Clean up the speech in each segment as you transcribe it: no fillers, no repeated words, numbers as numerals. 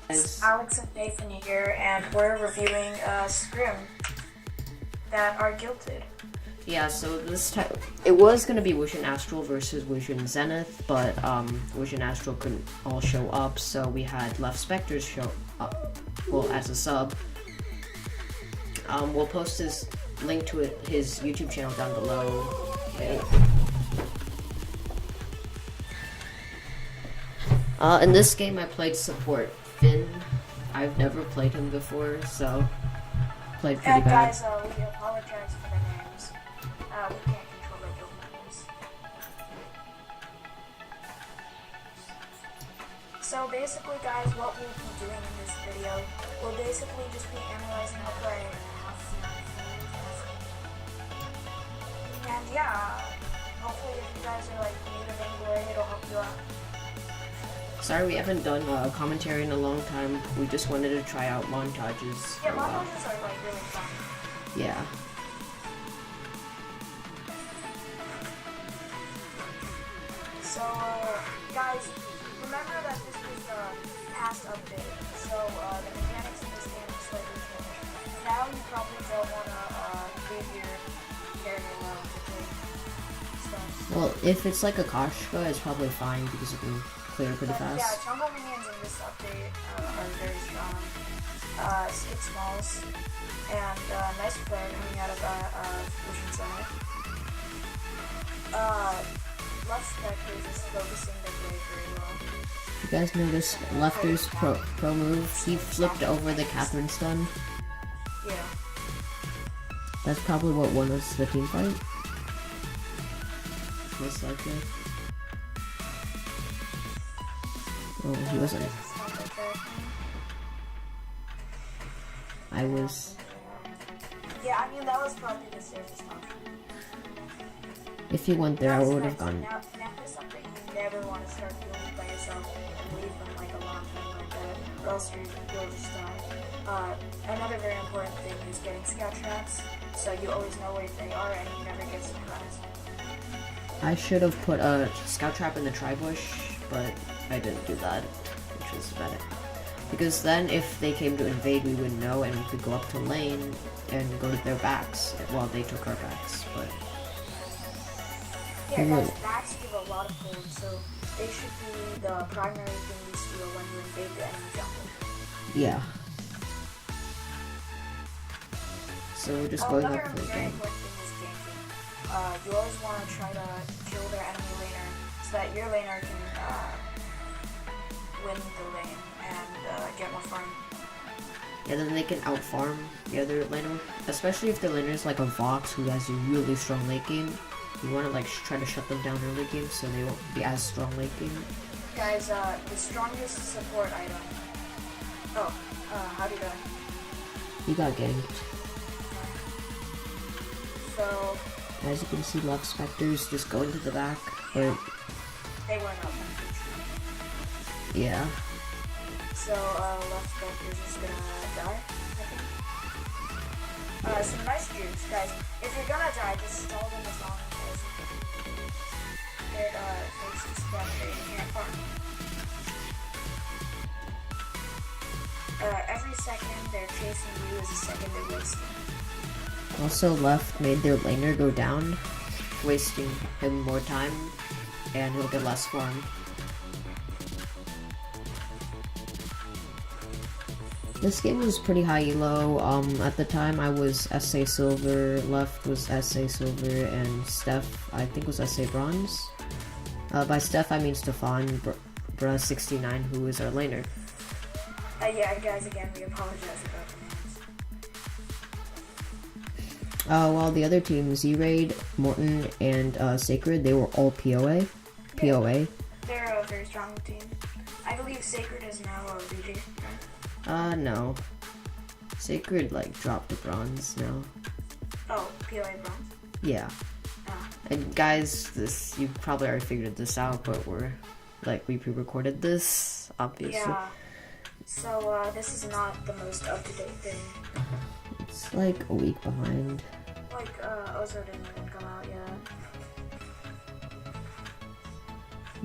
It's Alex and Nathan here, and we're reviewing Scrim that are guilted. Yeah, so this time it was gonna be Wision Astral versus Wision Zenith, but Wision Astral couldn't all show up, so we had LeftSpectrs show up, well, as a sub. We'll post his link to his YouTube channel down below. Okay. In this game, I played support Phinn. I've never played him before, so played pretty bad. Guys, we apologize for the names. We can't control the guild names. So basically, guys, what we'll be doing in this video, we'll basically just be analyzing how far I and yeah, hopefully if you guys are like new to Vainglory, it'll help you out. Sorry we haven't done commentary in a long time. We just wanted to try out montages. Yeah, montages are like really fun. Yeah. So, guys, remember that this was a past update, so the mechanics in this game is slightly changed. Now you probably don't want to leave your character alone to take stuff. Well, if it's like a Koshka, it's probably fine because it can clear pretty fast. Yeah, Jungle minions in this update are very strong. 6 smalls, and nice flare coming out of WisionNA. LeftSpectrs is focusing the blade very well. You guys notice Lefter's pro move? He flipped over the Catherine stun. Yeah. That's probably what won us the team fight. Most likely. Oh, he wasn't. I was. Yeah, I mean, that was probably the safest option. If he went there, I would have gone. Now there's something you never want to start building by yourself and leave them like a long time like that, or else you'll just die. Another very important thing is getting scout traps, so you always know where they are and you never get surprised. I should have put a scout trap in the tri-bush, but I didn't do that, which was better. Because then if they came to invade, we would know and we could go up to lane and go to their backs while they took our backs, but... Yeah, guys, backs give a lot of gold, so they should be the primary thing you steal when you invade the enemy jungle. Yeah. So we're just going another up for the very game. important thing is ganking. You always want to try to kill their enemy laner so that your laner can win the lane and get more farm. Yeah, then they can out-farm the other laner. Especially if the laner is like a Vox who has a really strong late game. You want to like try to shut them down early game so they won't be as strong late game. Guys, the strongest support item. Oh, how do you go? He got ganked. So... As you can see, LeftSpectrs just going to the back, but... They weren't up. Yeah. So, LeftSpectrs is gonna die, I think. Some nice juice, guys. If you're gonna die, just stall them as long as you can. It makes it Spectre and you can't farm. Every second they're chasing you is a second they're wasting. Also, Left made their laner go down, wasting him more time, and he'll get less farm. This game was pretty high elo. At the time I was SA Silver, Left was SA Silver, and Steph, I think, was SA Bronze. By Steph I mean Stefan Bra 69, who is our laner. Yeah, guys, again, we apologize about the names. While the other team, Z-Raid, Morton, and Sacred, they were all POA. POA. They're a very strong team. I believe Sacred is now a VG, right? No. Sacred, like, dropped the bronze now. Oh, POA bronze? Yeah. Oh. And guys, you probably already figured this out, but we pre-recorded this, obviously. Yeah. So, this is not the most up-to-date thing. It's like a week behind. Like, Ozo didn't even come out yet.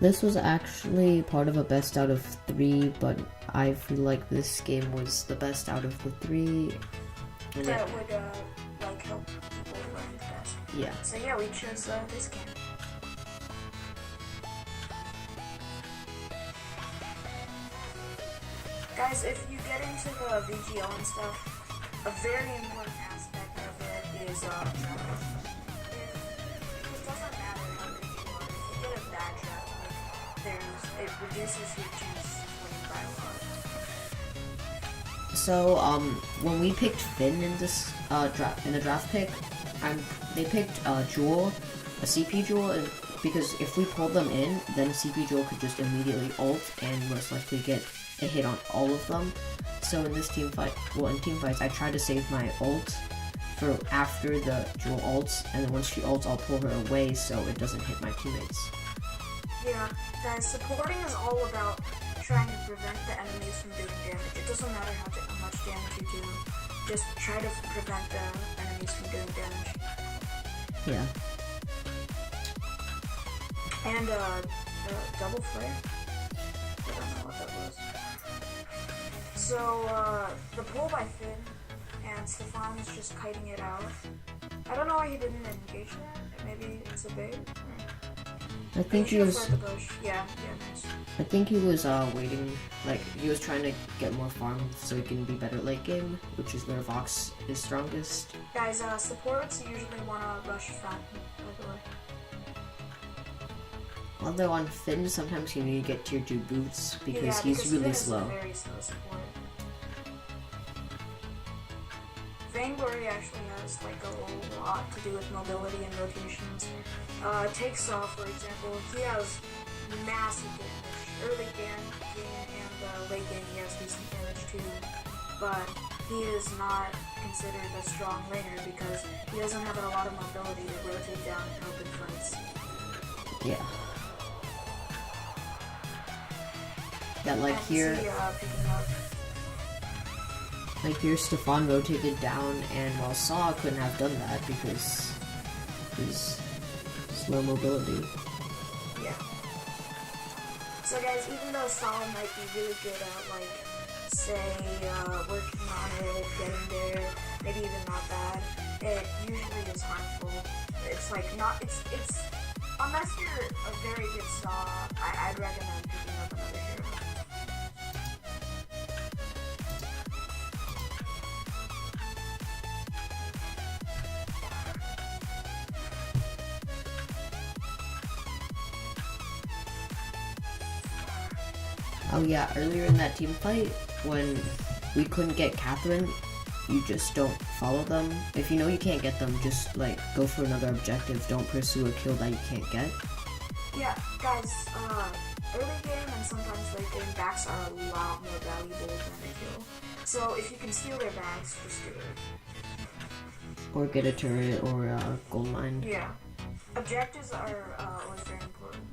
This was actually part of a best out of 3, but I feel like this game was the best out of the 3. And That would like help people learn the best. yeah. So yeah, we chose this game. Guys, if you get into the VGL and stuff, a very important aspect of it is it doesn't matter how good you are. If you get a bad shot, it reduces your chance of winning by a lot. So when we picked Phinn in this in the draft pick, they picked Jewel, a CP Jewel, and because if we pulled them in, then CP Jewel could just immediately ult and most likely get a hit on all of them. So in this team fight, in team fights, I try to save my ult for after the Jewel ults, and then once she ults, I'll pull her away so it doesn't hit my teammates. Yeah, guys, supporting is all about trying to prevent the enemies from doing damage. It doesn't matter how much damage you do, just try to prevent the enemies from doing damage. Yeah. And double flare? I don't know what that was. So, the pull by Phinn, and Stefan is just kiting it out. I don't know why he didn't engage that. Maybe it's a bait. I think he was. The bush. Yeah, nice. I think he was waiting, like he was trying to get more farm so he can be better late game, which is where Vox is strongest. Guys, supports usually want to rush front, by the way. Although on Phinn, sometimes you need to get tier 2 boots because he's really Phinn slow. Is a very slow support. Vainglory actually has like a lot to do with mobility and rotations. Takes off, for example, he has massive damage. Early game and late game he has decent damage too, but he is not considered a strong laner because he doesn't have a lot of mobility to rotate down and help in fights. Yeah. Yeah, like here, Stefan rotated down, and while Saw couldn't have done that because his slow mobility. Yeah. So guys, even though Saw might be really good at, like, say, working on it, getting there, maybe even not bad, it usually is harmful. It's like not, it's unless you're a very good Saw, I'd recommend picking up another hero. Oh yeah, earlier in that team fight, when we couldn't get Catherine, you just don't follow them. If you know you can't get them, just like go for another objective. Don't pursue a kill that you can't get. Yeah, guys, early game and sometimes late game backs are a lot more valuable than a kill. So if you can steal their bags, just do it. Or get a turret or a gold mine. Yeah. Objectives are always very important.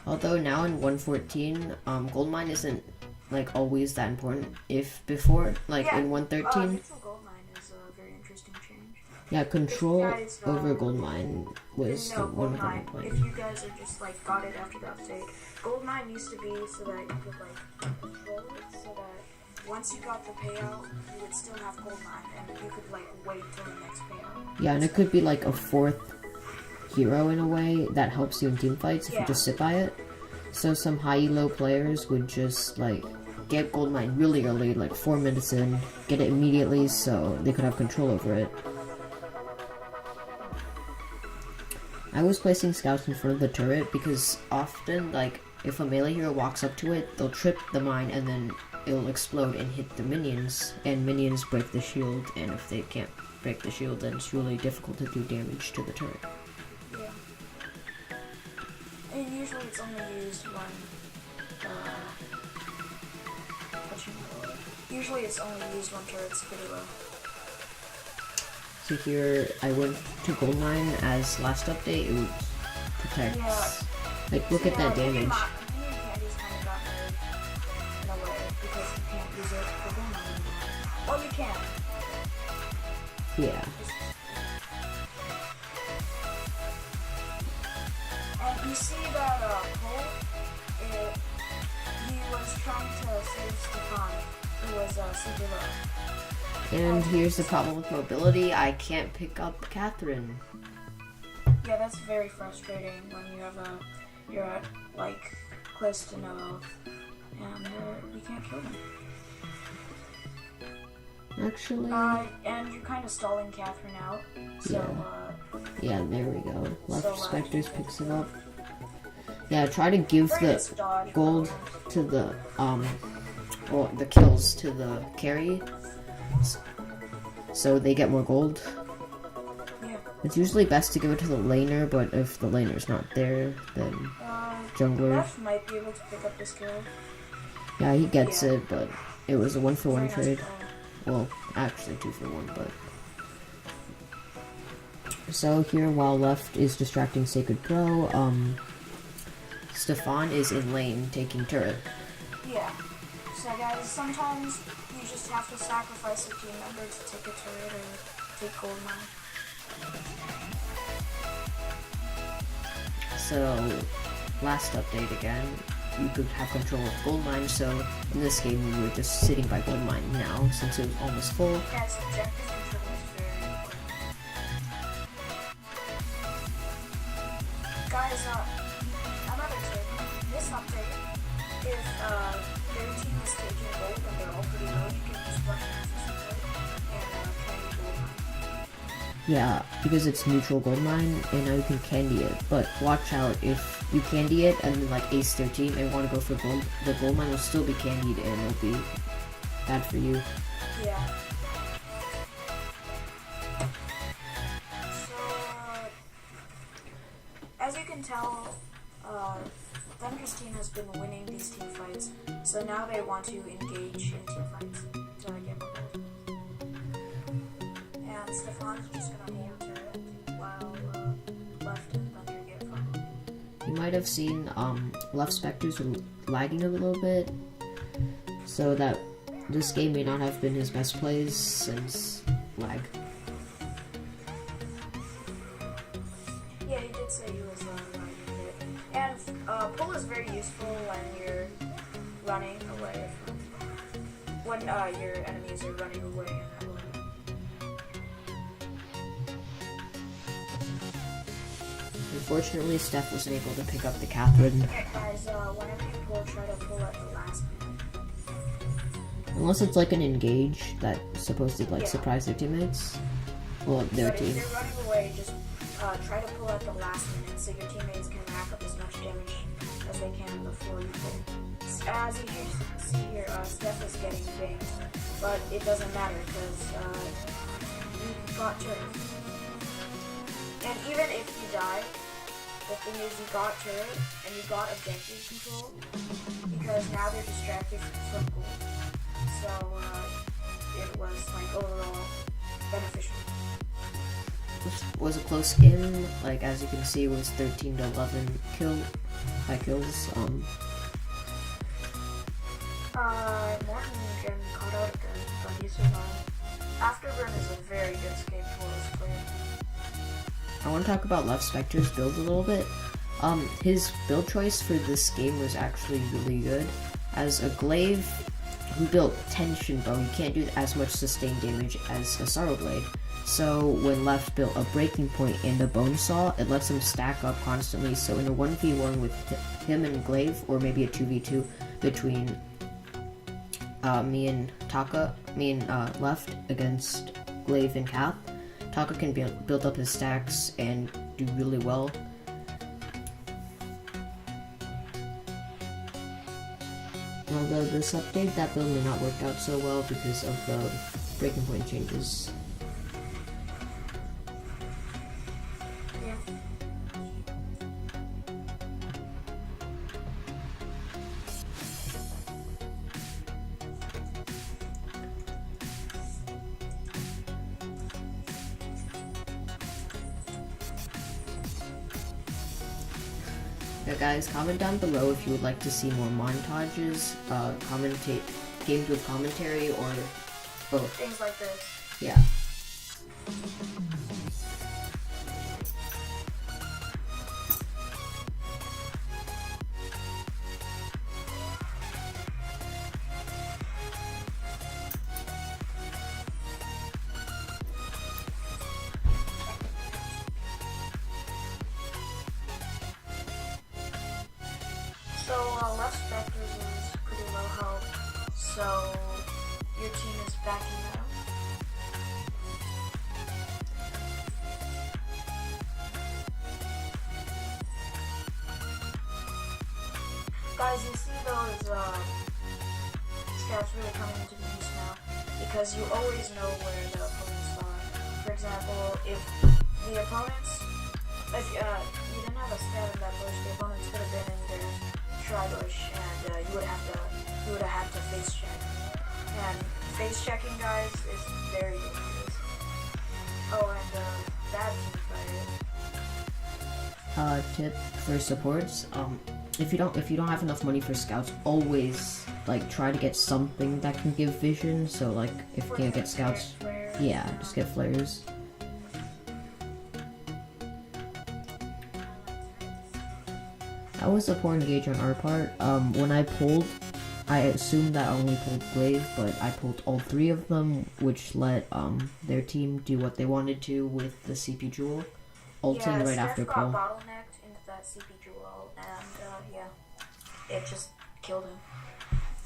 Although now in 1.14, gold mine isn't like always that important. If before, like in 1.13, neutral gold mine is a very interesting change. yeah, control over gold mine was no, one of the mine. points. If you guys are just like got it after the update, gold mine used to be so that you could like control it, so that once you got the payout, you would still have gold mine, and you could like wait till the next payout. Yeah, and it could be like a fourth hero in a way that helps you in team fights if you just sit by it. So some high elo players would just like get gold mine really early, like 4 minutes in, get it immediately so they could have control over it. I was placing scouts in front of the turret because often, like, if a melee hero walks up to it, they'll trip the mine and then it'll explode and hit the minions, and minions break the shield, and if they can't break the shield, then it's really difficult to do damage to the turret. Yeah. And usually it's only used when, usually it's only used when turret's pretty low. So here, I went to gold mine as last update, it protects. Yeah. Like, look at that damage. Candy's kind of got nerfed in a way because you can't use it for gold mine anymore. Well, you can. Yeah. And you see that pull super low. And here's the problem with mobility. I can't pick up Catherine. Yeah, that's very frustrating when you're at like close to no health and you can't kill them. Actually, and you're kind of stalling Catherine out. So yeah, there we go. LeftSpectrs picks it up. Yeah, try to give the gold to the or the kills to the carry, so they get more gold. Yeah. It's usually best to give it to the laner, but if the laner's not there, then jungler. Left might be able to pick up this kill. Yeah, he gets it, but it was a 1-for-1 trade. Nice. Well, actually 2-for-1, but. So here, while Left is distracting Sacred Pro, Stefan is in lane taking turret. Yeah. So guys, sometimes you just have to sacrifice a team member to take a turret or take gold mine. So, last update again, you could have control of gold mine, so in this game we were just sitting by gold mine now, since it was almost full. Guys, objective control is very important. Guys, another tip, this update, if their team is taking gold and they're all pretty low, you can just run and candy gold mine. Yeah, because it's neutral gold mine, and now you can candy it, but watch out, if you candy it and then like ace their team and want to go for gold, the gold mine will still be candied and it'll be bad for you. Yeah. So, as you can tell, Thunder's team has been winning these team fights, so now they want to engage in team fights to get more gold. And Stefan's just gonna aim turret while Left and Thunder get farmed. You might have seen LeftSpectrs are lagging a little bit, so that this game may not have been his best plays since lag. Yeah, he did say he was running it. And pull is very useful when you're running away from when your enemies are running away and away. Unfortunately, Steph wasn't able to pick up the Catherine. Okay, guys, whenever you pull, try to pull at the last minute. Unless it's like an engage that's supposed to like Yeah. surprise their teammates. Well, their But team. if they're running away, just try to pull at the last minute so your teammates can rack up as much damage as they can before you pull. As you see here, Steph is getting banged, but it doesn't matter because you got turret. And even if you die, the thing is you got turret and you got objective control because now they're distracted from gold. So it was like overall beneficial. This was a close game. Like as you can see, it was 13 to 11 high kills. Morton getting caught out again, but he survived. Afterburn is a very good escape for this player. I want to talk about LeftSpectrs' build a little bit. His build choice for this game was actually really good. As a glaive who built Tension Bow, you can't do as much sustained damage as a Sorrow Blade. So when Left built a Breaking Point and a Bone Saw, it lets him stack up constantly. So in a 1v1 with him and Glaive, or maybe a 2v2 between me and Left against Glaive and Cath, Taka can build up his stacks and do really well. Although this update, that build may not work out so well because of the Breaking Point changes. Yeah. Yeah, guys, comment down below if you would like to see more montages, games with commentary, or both. Things like this. Yeah. LeftSpectrs is pretty low health, so your team is backing out. Guys, you see those scouts really coming into use now, because you always know where the opponents are. For example, if the opponents, if you didn't have a scout in that bush, the opponents could have been in their tri-bush, and you would have had to face check. And face checking, guys, is very dangerous. Oh, and bad team fighter. Tip for supports, if you don't have enough money for scouts, always like try to get something that can give vision. So like if you can't get scouts, yeah, just get flares. That was a poor engage on our part. When I pulled, I assumed that I only pulled Glaive, but I pulled all three of them, which let their team do what they wanted to with the CP Jewel, ulting right after pull. Bottlenecked into that CP Jewel, and yeah, it just killed him.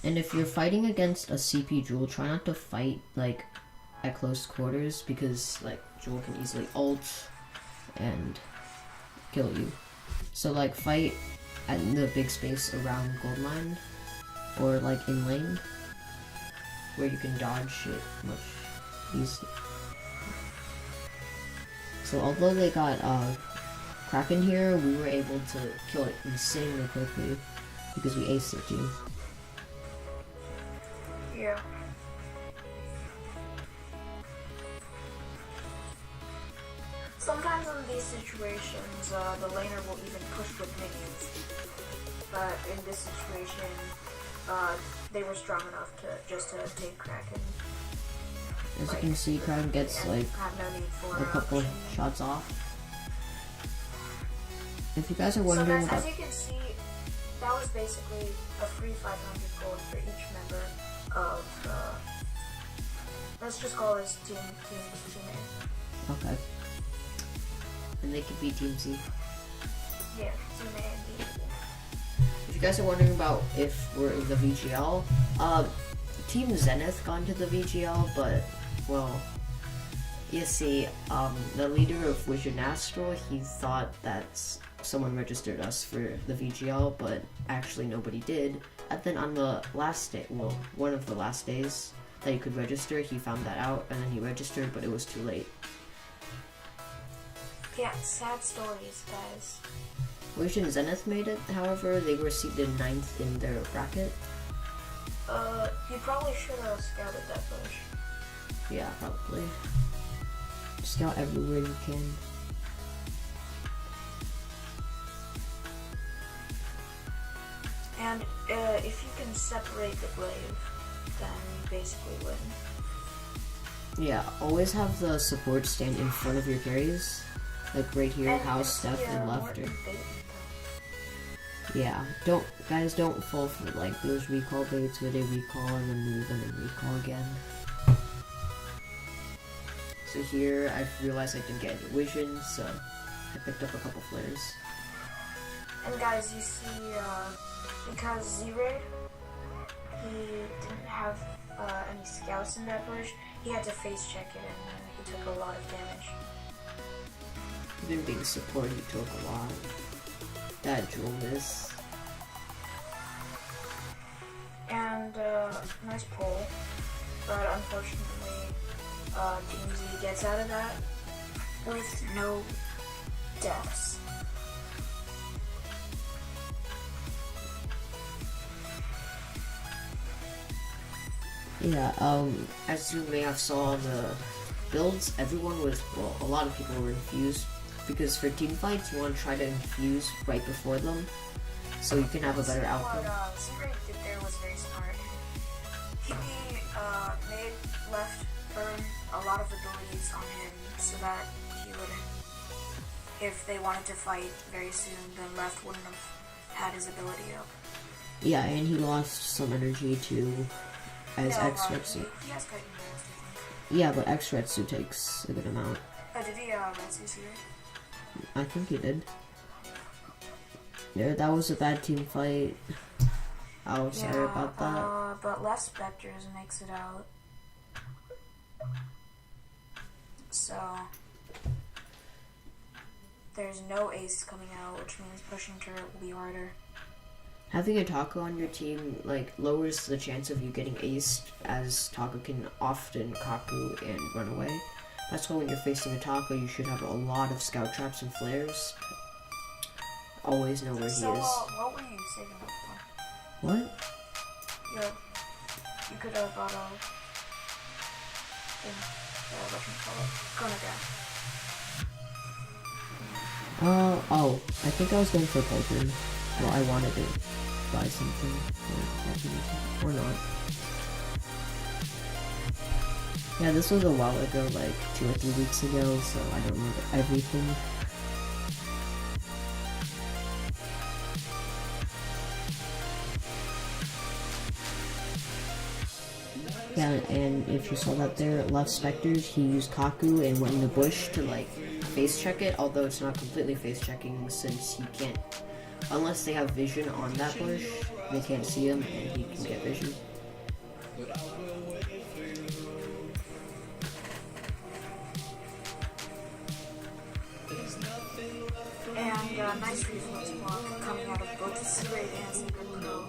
And if you're fighting against a CP Jewel, try not to fight like at close quarters, because like Jewel can easily ult and kill you. So like fight at the big space around Goldmine, or like in lane, where you can dodge shit much easier. So although they got Kraken here, we were able to kill it insanely quickly because we aced their team. Yeah. Sometimes in these situations, the laner will even push with minions. But in this situation, they were strong enough to take Kraken. As you can see, Kraken gets like a couple shots off. If you guys are wondering about... as you can see, that was basically a free 500 gold for each member of, let's just call this team A. Okay. And they could be Team C. Yeah, Team A and B. If you guys are wondering about if we're in the VGL, Team Zenith got into the VGL, but, well, you see, the leader of Wision Astral, he thought that someone registered us for the VGL, but actually nobody did. And then on the last day, well, one of the last days that you could register, he found that out, and then he registered, but it was too late. Yeah, sad stories, guys. Wision Zenith made it, however, they were seated 9th in their bracket. You probably should have scouted that bush. Yeah, probably. Scout everywhere you can. And if you can separate the glaive, then you basically win. Yeah, always have the support stand in front of your carries. Like right here, and House, Steph, and Left. Yeah, don't fall for like those recall baits where they recall and then move and then recall again. So here, I realized I didn't get any vision, so I picked up a couple flares. And guys, you see, because Z-Raid, he didn't have any scouts in that bush, he had to face check it and he took a lot of damage. Even being support, he took a lot. That jewel miss. And, nice pull. But unfortunately, Team Z gets out of that with no deaths. Yeah, as you may have saw the builds, everyone was, well, a lot of people were infused, because for team fights, you want to try to infuse right before them, so you can have a better outcome. What Z-Raid did there was very smart. He made Left earn a lot of abilities on him, so that he would, if they wanted to fight very soon, then Left wouldn't have had his ability up. Yeah, and he lost some energy too, as X-Retsu. He has Titan Blast, I think. Yeah, but X-Retsu takes a good amount. Did he Retsu Z-Raid? I think he did. Yeah, that was a bad team fight. Oh, sorry about that. But LeftSpectrs makes it out. So there's no ace coming out, which means pushing turret will be harder. Having a Taco on your team like lowers the chance of you getting aced, as Taco can often kaku and run away. That's why when you're facing a Taco, you should have a lot of scout traps and flares. Always know where he is. What were you saving up for? What? You could have got a thing, chronograph. Oh, I think I was going for Pauldron. Well, I wanted to buy something, or not. Yeah, this was a while ago, like 2 or 3 weeks ago, so I don't remember everything. Yeah, and if you saw that there, LeftSpectrs, he used Kaku and went in the bush to like face check it, although it's not completely face checking since he can't, unless they have vision on that bush, they can't see him and he can get vision. And nice reflex block coming out of both Secret and Secret Pro.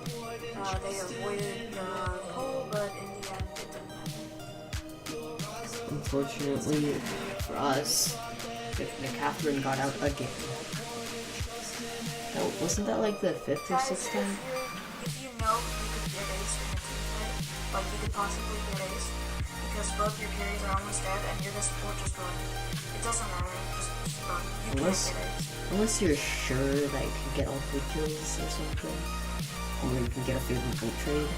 They avoided the pole, but in the end it didn't happen. Unfortunately for us, Catherine got out again. Oh, wasn't that like the 5th or 6th time? If you know you could get ace in a team fight, like you could possibly get ace, because both your carries are almost dead and you're just run. It doesn't matter, just run. You can't get ace. Unless you're sure that you can get all 3 kills or something, or you can get a favorable trade,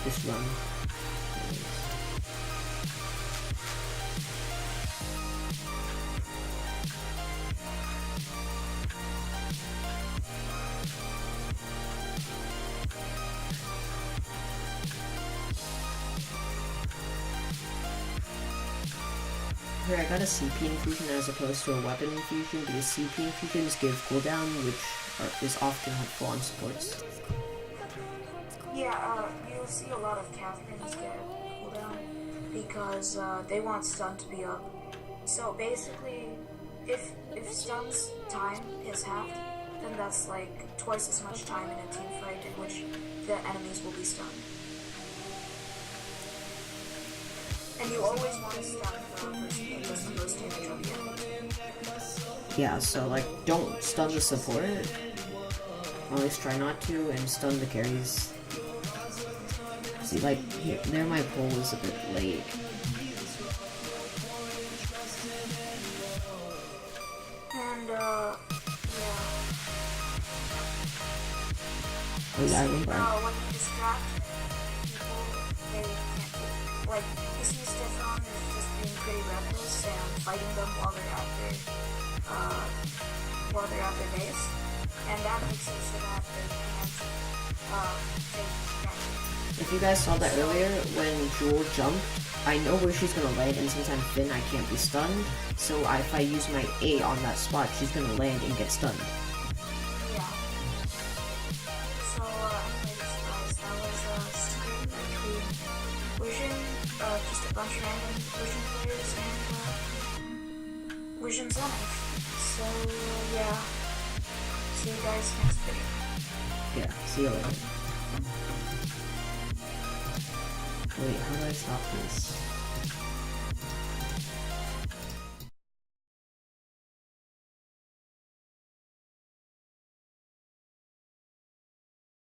just run. Here, I got a CP infusion as opposed to a weapon infusion because CP infusions give cooldown, which is often helpful on supports. Yeah, you'll see a lot of Catherines get cooldown because they want stun to be up. So basically, if stun's time is halved, then that's like twice as much time in a team fight in which the enemies will be stunned. And you always want to stun the person that does the most damage on the enemy. Yeah, so like, don't stun the support. Always try not to, and stun the carries. See, like, here, there my pull was a bit late. And, yeah. Oh, yeah, I remember. When you distract people, they can't do. Like, you see Stefan is just being pretty reckless and fighting them while they're at their base. And that makes it so that they can't, If you guys saw that earlier, when Jewel jumped, I know where she's gonna land, and since I'm Phinn, I can't be stunned. So if I use my A on that spot, she's gonna land and get stunned. Yeah. So, anyways, guys, that was Scrim between Wision, just a bunch of random Wision players, and Wision Zenith. So, yeah. See you guys next video. Yeah, see you later. Wait, how do I stop this?